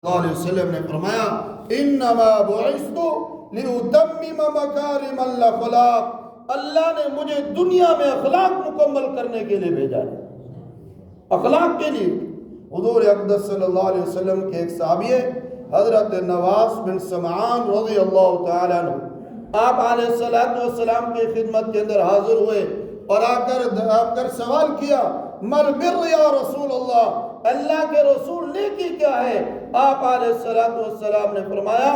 اللہ علیہ وسلم نے فرمایا انما بعثت لاتمم مکارم الاخلاق، اللہ نے مجھے دنیا میں اخلاق مکمل کرنے کے لیے بھیجا ہے، اخلاق کے لیے۔ حضور اقدس صلی اللہ علیہ وسلم کے ایک صحابی ہے حضرت نواس بن سمعان رضی اللہ تعالیٰ عنہ، آپ علیہ السلام کی خدمت کے اندر حاضر ہوئے اور آ کر سوال کیا مل بر یا رسول اللہ، اللہ کے رسول نیکی کیا ہے؟ آپ علیہ السلام نے فرمایا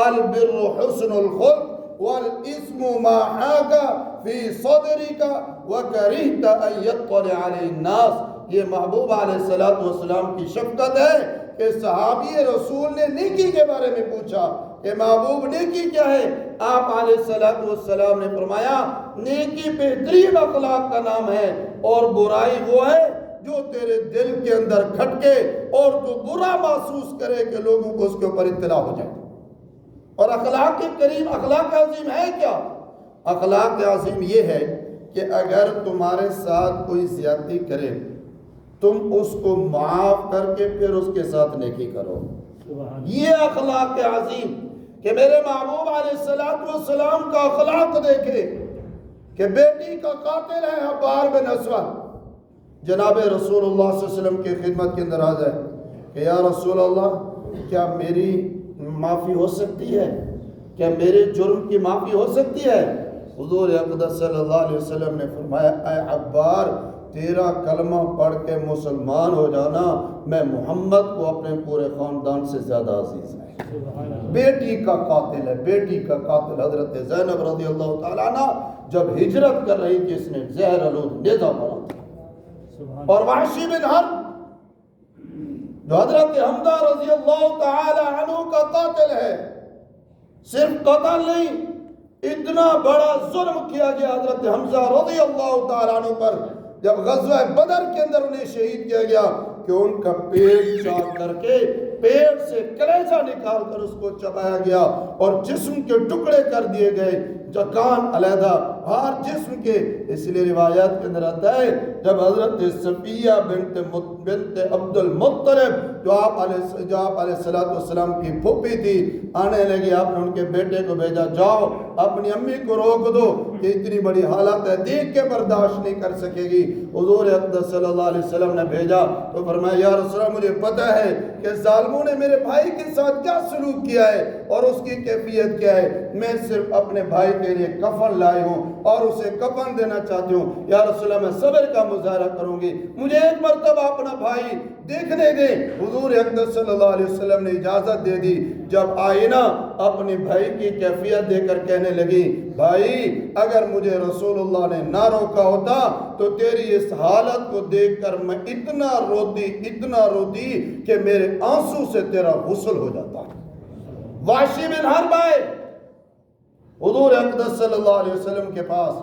البر حسن الخلق والاسم ما حاک فی صدرک وکرہت ان یطلع علیہ الناس۔ یہ محبوب علیہ السلام کی شفقت ہے کہ صحابی رسول نے نیکی کے بارے میں پوچھا کہ محبوب نیکی کیا ہے؟ آپ علیہ السلام نے فرمایا نیکی بہترین اخلاق کا نام ہے، اور برائی وہ ہے جو تیرے دل کے اندر کھٹکے اور تو برا محسوس کرے کہ لوگوں کو اس کے اوپر اطلاع ہو جائے۔ اور اخلاق کریم، اخلاق عظیم ہے کیا؟ اخلاق عظیم یہ ہے کہ اگر تمہارے ساتھ کوئی زیادتی کرے تم اس کو معاف کر کے پھر اس کے ساتھ نیکی کرو۔ یہ اخلاق عظیم کہ میرے محبوب علیہ السلام کا اخلاق دیکھے کہ بیٹی کا قاتل ہے حبار بن اسود، جناب رسول اللہ صلی اللہ علیہ وسلم کی خدمت کے اندر آ جائے کہ یا رسول اللہ کیا میری معافی ہو سکتی ہے؟ کیا میرے جرم کی معافی ہو سکتی ہے؟ حضور اقدس صلی اللہ علیہ وسلم نے فرمایا اے عبار، تیرا کلمہ پڑھ کے مسلمان ہو جانا میں محمد کو اپنے پورے خاندان سے زیادہ عزیز ہے۔ بیٹی کا قاتل ہے، بیٹی کا قاتل حضرت زینب رضی اللہ تعالیٰ عنہ جب ہجرت کر رہی تھی اس نے زہر آلود نیزہ مارا تھا، اور وحشی بن حرب جو حضرت حمزہ رضی اللہ تعالی عنہ کا قاتل ہے، صرف قتل نہیں اتنا بڑا ظلم کیا گیا حضرت حمزہ رضی اللہ تعالی عنہ پر جب غزوہ بدر کے اندر انہیں شہید کیا گیا کہ ان کا پیٹ چاک کر کے پیٹ سے کلیجہ نکال کر اس کو چبایا گیا اور جسم کے ٹکڑے کر دیے گئے، کان علیحدہ ہر جسم کے۔ اس لیے روایات کے اندر آتا ہے جب حضرت صفیہ بنت عبد المطلب جو آپ علیہ السلام کی پھوپھی تھی آنے لگی، آپ نے ان کے بیٹے کو بھیجا جاؤ اپنی امی کو روک دو کہ اتنی بڑی حالت ہے دیکھ کے برداشت نہیں کر سکے گی۔ حضور اقدس صلی اللہ علیہ وسلم نے بھیجا تو فرمایا یا رسول اللہ مجھے پتہ ہے کہ ظالموں نے میرے بھائی کے ساتھ کیا سلوک کیا ہے اور اس کی کیفیت کیا ہے، میں صرف اپنے بھائی کے لیے کفن لائی ہوں اور اسے کفن دینا چاہتی ہوں، یا رسول اللہ میں صبر کا مظاہرہ کروں گی، مجھے ایک مرتبہ اپنا بھائی دیکھنے دے۔ حضور اقدس صلی اللہ علیہ وسلم نے اجازت دے دی۔ جب آئینہ اپنے بھائی کی کیفیت دے کر کہنے لگی بھائی اگر مجھے رسول اللہ نے نہ روکا ہوتا تو تیری اس حالت کو دیکھ کر میں اتنا روتی کہ میرے آنسو سے تیرا غسل ہو جاتا۔ وحشی بن حرب آئے حضور اقدس صلی اللہ علیہ وسلم کے پاس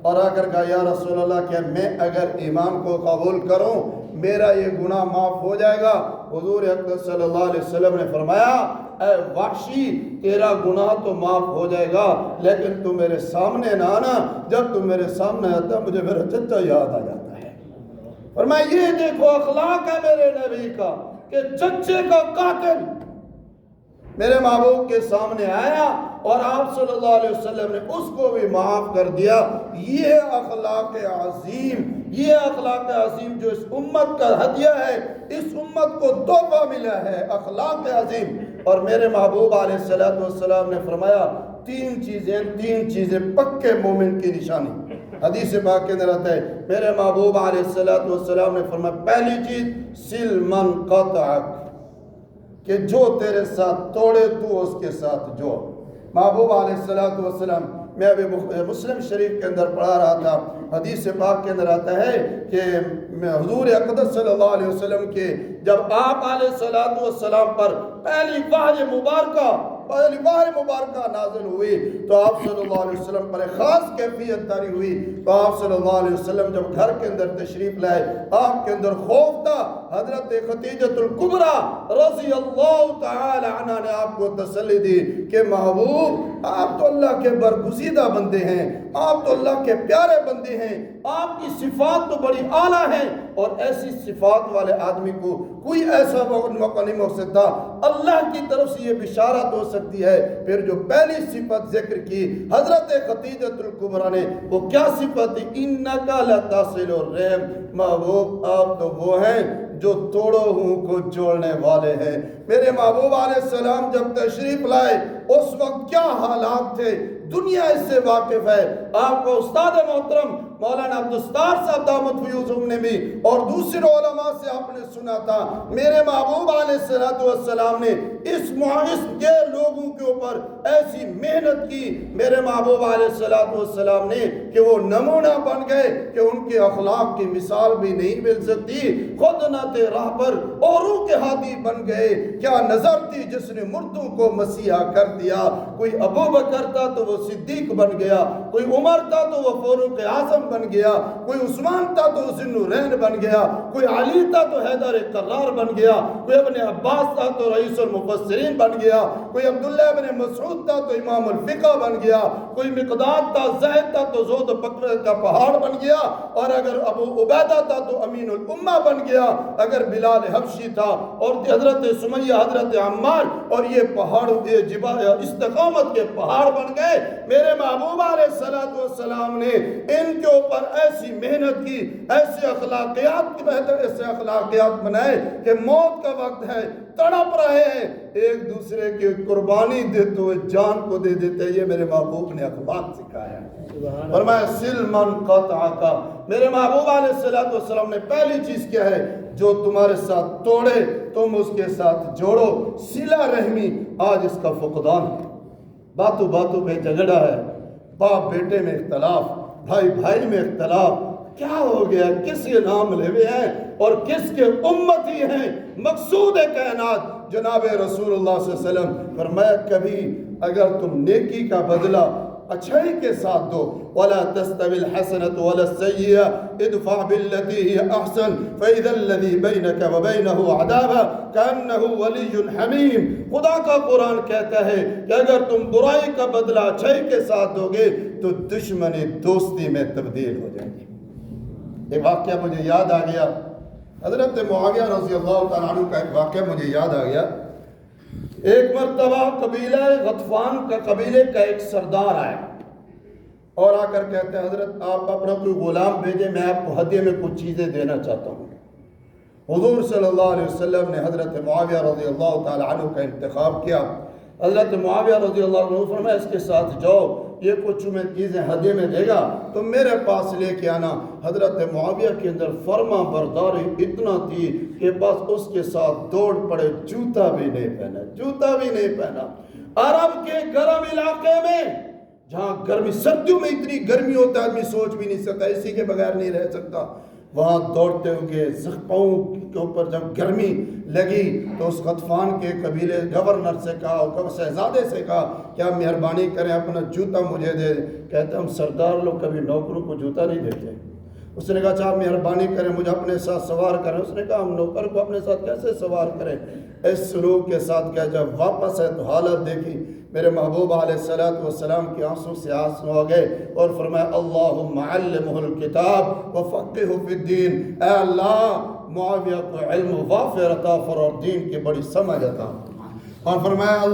اور آ کر کہا یا رسول اللہ کیا میں اگر ایمان کو قبول کروں میرا یہ گناہ معاف ہو جائے گا؟ حضور اقدس صلی اللہ علیہ وسلم نے فرمایا اے وحشی تیرا گناہ تو معاف ہو جائے گا لیکن تو میرے سامنے نہ آنا، جب تم میرے سامنے آتا مجھے میرا چچا یاد آ جاتا ہے۔ فرمایا یہ دیکھو اخلاق ہے میرے نبی کا کہ چچے کا قاتل میرے محبوب کے سامنے آیا اور آپ صلی اللہ علیہ وسلم نے اس کو بھی معاف کر دیا۔ یہ اخلاق عظیم، یہ اخلاق عظیم جو اس امت کا ہدیہ ہے، اس امت کو تحفہ ملا ہے، اخلاق عظیم۔ اور میرے محبوب علیہ السلام نے فرمایا تین چیزیں پکے مومن کی نشانی۔ حدیث پاک کے اندر آتا ہے میرے محبوب علیہ السلام نے فرمایا پہلی چیز سل من قطعک، کہ جو تیرے ساتھ توڑے تو اس کے ساتھ جو۔ محبوب علیہ السلام میں ابھی مسلم شریف کے اندر پڑھا رہا تھا، حدیث پاک کے اندر آتا ہے کہ حضور اقدس صلی اللہ علیہ وسلم کے جب آپ علیہ السلام پر پہلی وحی مبارکہ نازل ہوئی تو آپ صلی اللہ علیہ وسلم پر ایک خاص کیفیت طاری ہوئی۔ تو آپ صلی اللہ علیہ وسلم جب گھر کے اندر تشریف لائے آپ کے اندر خوف تھا، حضرت خدیجۃ الکبریٰ رضی اللہ تعالی عنہ نے آپ کو تسلی دی کہ محبوب آپ تو اللہ کے برگزیدہ بندے ہیں، آپ تو اللہ کے پیارے بندے ہیں، آپ کی صفات تو بڑی اعلیٰ ہیں، اور ایسی صفات والے آدمی کو کوئی ایسا موقع نہیں ہو سکتا، اللہ کی طرف سے یہ بشارت ہو سکتی ہے۔ پھر جو پہلی صفت ذکر کی حضرت خدیجۃ الکبریٰ نے، وہ کیا صفت تھی؟ اِنَّكَ لَتَصِلُ الرَّحِمَ، محبوب آپ تو وہ ہیں جو توڑوں کو جوڑنے والے ہیں۔ میرے محبوب علیہ السلام جب تشریف لائے اس وقت کیا حالات تھے، دنیا اس سے واقف ہے۔ آپ کو استاد محترم مولانا عبدالستار صاحب دامت فیوزہم نے بھی اور دوسرے علماء سے آپ نے سنا تھا، میرے محبوب علیہ السلام نے اس کے لوگوں کے اوپر ایسی محنت کی، میرے محبوب علیہ السلام نے، کہ وہ نمونہ بن گئے کہ ان کے اخلاق کی مثال بھی نہیں مل سکتی، خود نہ تھے راہ پر اوروں کے ہادی بن گئے۔ کیا نظر تھی جس نے مردوں کو مسیحا کر دیا، کوئی ابو بکر تھا تو وہ صدیق بن گیا، کوئی عمر تھا تو وہ فاروق اعظم بن گیا، کوئی عثمان تھا تو ذو النورین بن گیا، کوئی علی تھا تو حیدر کرار بن گیا، کوئی ابن عباس تھا تو رئیس المفسرین بن گیا، کوئی عبداللہ ابن مسعود تھا تو امام الفقہ بن گیا، کوئی مقداد تھا، زید تھا تو زود پکر کا پہاڑ بن گیا، اور اگر ابو عبیدہ تھا تو امین الامہ بن گیا، اگر بلال حبشی تھا اور حضرت سمیہ، حضرت عمار، اور یہ پہاڑوں کے جبال استقامت کے پہاڑ بن گئے۔ میرے محبوب علیہ السلام نے ان کے اوپر ایسی محنت کی، ایسے اخلاقیات کی بہتر ایسے اخلاقیات بنائے کہ موت کا وقت ہے، تڑپ رہے ہیں، ایک دوسرے کی قربانی دیتے ہوئے جان کو دے دیتے۔ یہ میرے محبوب نے اخلاق سکھایا ہے۔ فرمایا سل من قطعک، میرے محبوب علیہ السلام نے پہلی چیز کیا ہے، جو تمہارے ساتھ توڑے تم اس کے ساتھ جوڑو۔ صلہ رحمی آج اس کا فقدان ہے، باتوں باتوں پہ جھگڑا ہے، باپ بیٹے میں اختلاف، بھائی بھائی میں اختلاف، کیا ہو گیا؟ کس کے نام لے ہوئے ہیں اور کس کے امتی ہیں؟ مقصود کائنات جناب رسول اللہ صلی اللہ علیہ وسلم فرمایا، کبھی اگر تم نیکی کا بدلہ اچھائی کے ساتھ دو، وَلَا تَسْتَوِي الْحَسَنَةُ وَلَا السَّيِّئَةُ ادْفَعْ بِالَّتِي هِيَ أَحْسَنُ فَإِذَا الَّذِي بَيْنَكَ وَبَيْنَهُ عَدَاوَةٌ كَأَنَّهُ وَلِيٌّ حَمِيمٌ۔ خدا کا قرآن کہتا ہے کہ اگر تم برائی کا بدلہ اچھائی کے ساتھ دو گے تو دشمنی دوستی میں تبدیل ہو جائے گی۔ ایک واقعہ مجھے یاد آ گیا، حضرت معاویہ رضی اللہ تعالیٰ عنہ کا ایک واقعہ مجھے یاد آ گیا۔ ایک مرتبہ قبیلہ غطفان کا قبیلے کا ایک سردار آیا اور آ کر کہتے ہیں، حضرت آپ اپنا کوئی غلام بھیجیں، میں آپ کو ہدیے میں کچھ چیزیں دینا چاہتا ہوں۔ حضور صلی اللہ علیہ وسلم نے حضرت معاویہ رضی اللہ تعالیٰ عنہ کا انتخاب کیا۔ حضرت معاویہ رضی اللہ عنہ فرمایا، اس کے ساتھ جاؤ، یہ کچھ میں چیزیں ہدیے میں دے گا تو میرے پاس لے کے آنا۔ حضرت معاویہ کے اندر فرما برداری اتنا تھی کہ بس اس کے ساتھ دوڑ پڑے، جوتا بھی نہیں پہنا۔ عرب کے گرم علاقے میں جہاں گرمی، سردیوں میں اتنی گرمی ہوتا ہے آدمی سوچ بھی نہیں سکتا، اسی کے بغیر نہیں رہ سکتا، وہاں دوڑتے ہوئے پاؤں کے اوپر جب گرمی لگی تو اس غطفان کے قبیلے گورنر سے کہا، شہزادے سے کہا، کیا مہربانی کریں اپنا جوتا مجھے دے۔ کہتے ہم سردار لوگ کبھی نوکروں کو جوتا نہیں دیتے۔ اس نے کہا چاہا مہربانی کریں مجھے اپنے ساتھ سوار کریں۔ اس نے کہا ہم نوکر کو اپنے ساتھ کیسے سوار کریں؟ اس سلوک کے ساتھ کیا جب واپس ہے تو حالت دیکھی، میرے محبوب علیہ السلام کی آنسوں سے آنسو ہو گئے اور فرمایا اللہم علمہ الکتاب وفقہہ فی الدین، اے اللہ معاویہ کو علم وافر عطا فرما اور دین کی بڑی سمجھ عطا فرما۔ اور فرمایا